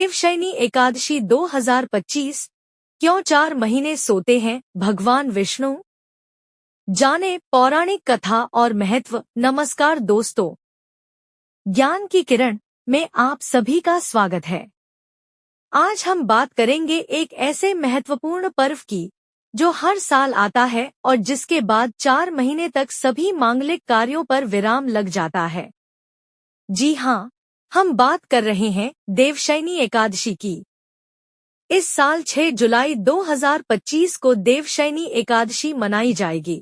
देवशयनी एकादशी 2025 क्यों 4 महीने सोते हैं भगवान विष्णु? जाने पौराणिक कथा और महत्व। नमस्कार दोस्तों, ज्ञान की किरण में आप सभी का स्वागत है। आज हम बात करेंगे एक ऐसे महत्वपूर्ण पर्व की जो हर साल आता है और जिसके बाद 4 महीने तक सभी मांगलिक कार्यों पर विराम लग जाता है। जी हाँ, हम बात कर रहे हैं देवशयनी एकादशी की। इस साल 6 जुलाई 2025 को देवशयनी एकादशी मनाई जाएगी।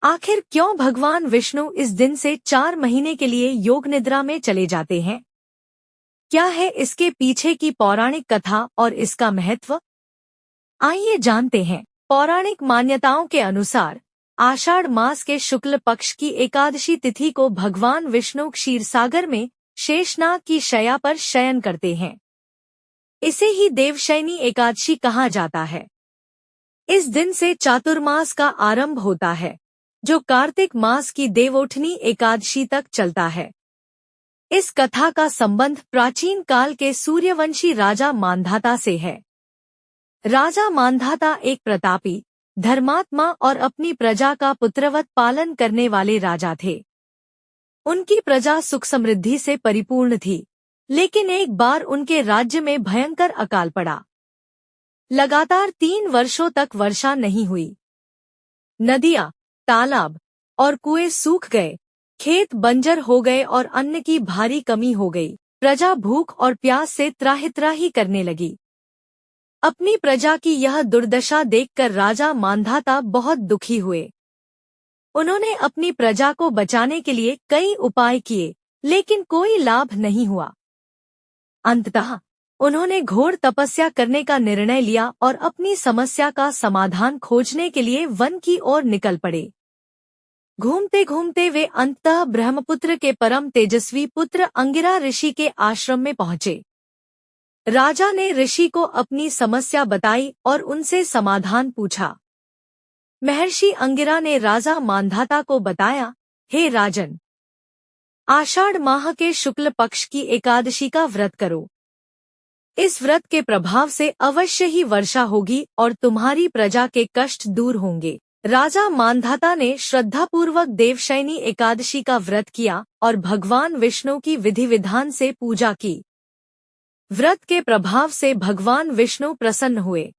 आखिर क्यों भगवान विष्णु इस दिन से 4 महीने के लिए योग निद्रा में चले जाते हैं? क्या है इसके पीछे की पौराणिक कथा और इसका महत्व? आइए जानते हैं। पौराणिक मान्यताओं के अनुसार आषाढ़ मास के शुक्ल पक्ष की एकादशी तिथि को भगवान विष्णु क्षीरसागर में शेषनाग की शैया पर शयन करते हैं। इसे ही देवशयनी एकादशी कहा जाता है। इस दिन से चातुर्मास का आरंभ होता है, जो कार्तिक मास की देवोठनी एकादशी तक चलता है। इस कथा का संबंध प्राचीन काल के सूर्यवंशी राजा मांधाता से है। राजा मांधाता एक प्रतापी, धर्मात्मा और अपनी प्रजा का पुत्रवत पालन करने वाले राजा थे। उनकी प्रजा सुख समृद्धि से परिपूर्ण थी, लेकिन एक बार उनके राज्य में भयंकर अकाल पड़ा। लगातार 3 वर्षों तक वर्षा नहीं हुई। नदियां, तालाब और कुएं सूख गए, खेत बंजर हो गए और अन्न की भारी कमी हो गई। प्रजा भूख और प्यास से त्राहि-त्राहि करने लगी। अपनी प्रजा की यह दुर्दशा देखकर राजा मांधाता बहुत दुखी हुए। उन्होंने अपनी प्रजा को बचाने के लिए कई उपाय किए, लेकिन कोई लाभ नहीं हुआ। अंततः उन्होंने घोर तपस्या करने का निर्णय लिया और अपनी समस्या का समाधान खोजने के लिए वन की ओर निकल पड़े। घूमते घूमते वे अंततः ब्रह्मपुत्र के परम तेजस्वी पुत्र अंगिरा ऋषि के आश्रम में पहुंचे। राजा ने ऋषि को अपनी समस्या बताई और उनसे समाधान पूछा। महर्षि अंगिरा ने राजा मांधाता को बताया, हे राजन, आषाढ़ माह के शुक्ल पक्ष की एकादशी का व्रत करो। इस व्रत के प्रभाव से अवश्य ही वर्षा होगी और तुम्हारी प्रजा के कष्ट दूर होंगे। राजा मांधाता ने श्रद्धापूर्वक देवशयनी एकादशी का व्रत किया और भगवान विष्णु की विधि विधान से पूजा की। व्रत के प्रभाव से भगवान विष्णु प्रसन्न हुए।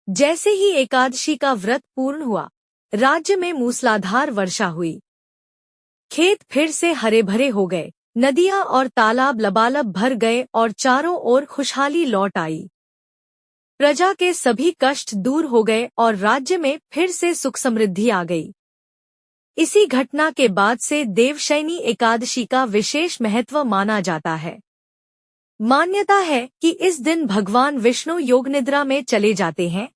जैसे ही एकादशी का व्रत पूर्ण हुआ, राज्य में मूसलाधार वर्षा हुई। खेत फिर से हरे भरे हो गए, नदियां और तालाब लबालब भर गए और चारों ओर खुशहाली लौट आई। प्रजा के सभी कष्ट दूर हो गए और राज्य में फिर से सुख समृद्धि आ गई। इसी घटना के बाद से देवशयनी एकादशी का विशेष महत्व माना जाता है। मान्यता है कि इस दिन भगवान विष्णु योग निद्रा में चले जाते हैं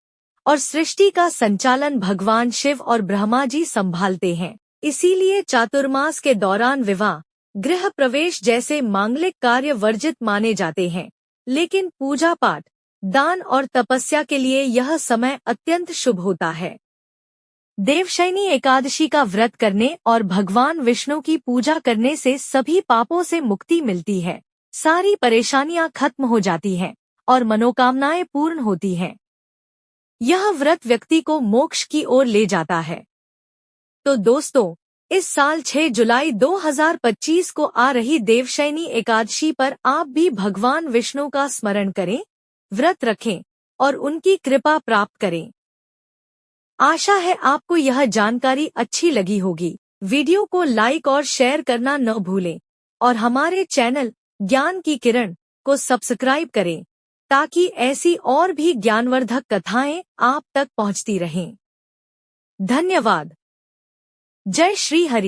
और सृष्टि का संचालन भगवान शिव और ब्रह्मा जी संभालते हैं। इसीलिए चातुर्मास के दौरान विवाह, गृह प्रवेश जैसे मांगलिक कार्य वर्जित माने जाते हैं, लेकिन पूजा पाठ, दान और तपस्या के लिए यह समय अत्यंत शुभ होता है। देवशयनी एकादशी का व्रत करने और भगवान विष्णु की पूजा करने से सभी पापों से मुक्ति मिलती है, सारी परेशानियां खत्म हो जाती हैं और मनोकामनाएं पूर्ण होती हैं। यह व्रत व्यक्ति को मोक्ष की ओर ले जाता है। तो दोस्तों, इस साल 6 जुलाई 2025 को आ रही देवशयनी एकादशी पर आप भी भगवान विष्णु का स्मरण करें, व्रत रखें और उनकी कृपा प्राप्त करें। आशा है आपको यह जानकारी अच्छी लगी होगी। वीडियो को लाइक और शेयर करना न भूलें और हमारे चैनल ज्ञान की किरण को सब्सक्राइब करें, ताकि ऐसी और भी ज्ञानवर्धक कथाएं आप तक पहुंचती रहें। धन्यवाद। जय श्री हरि।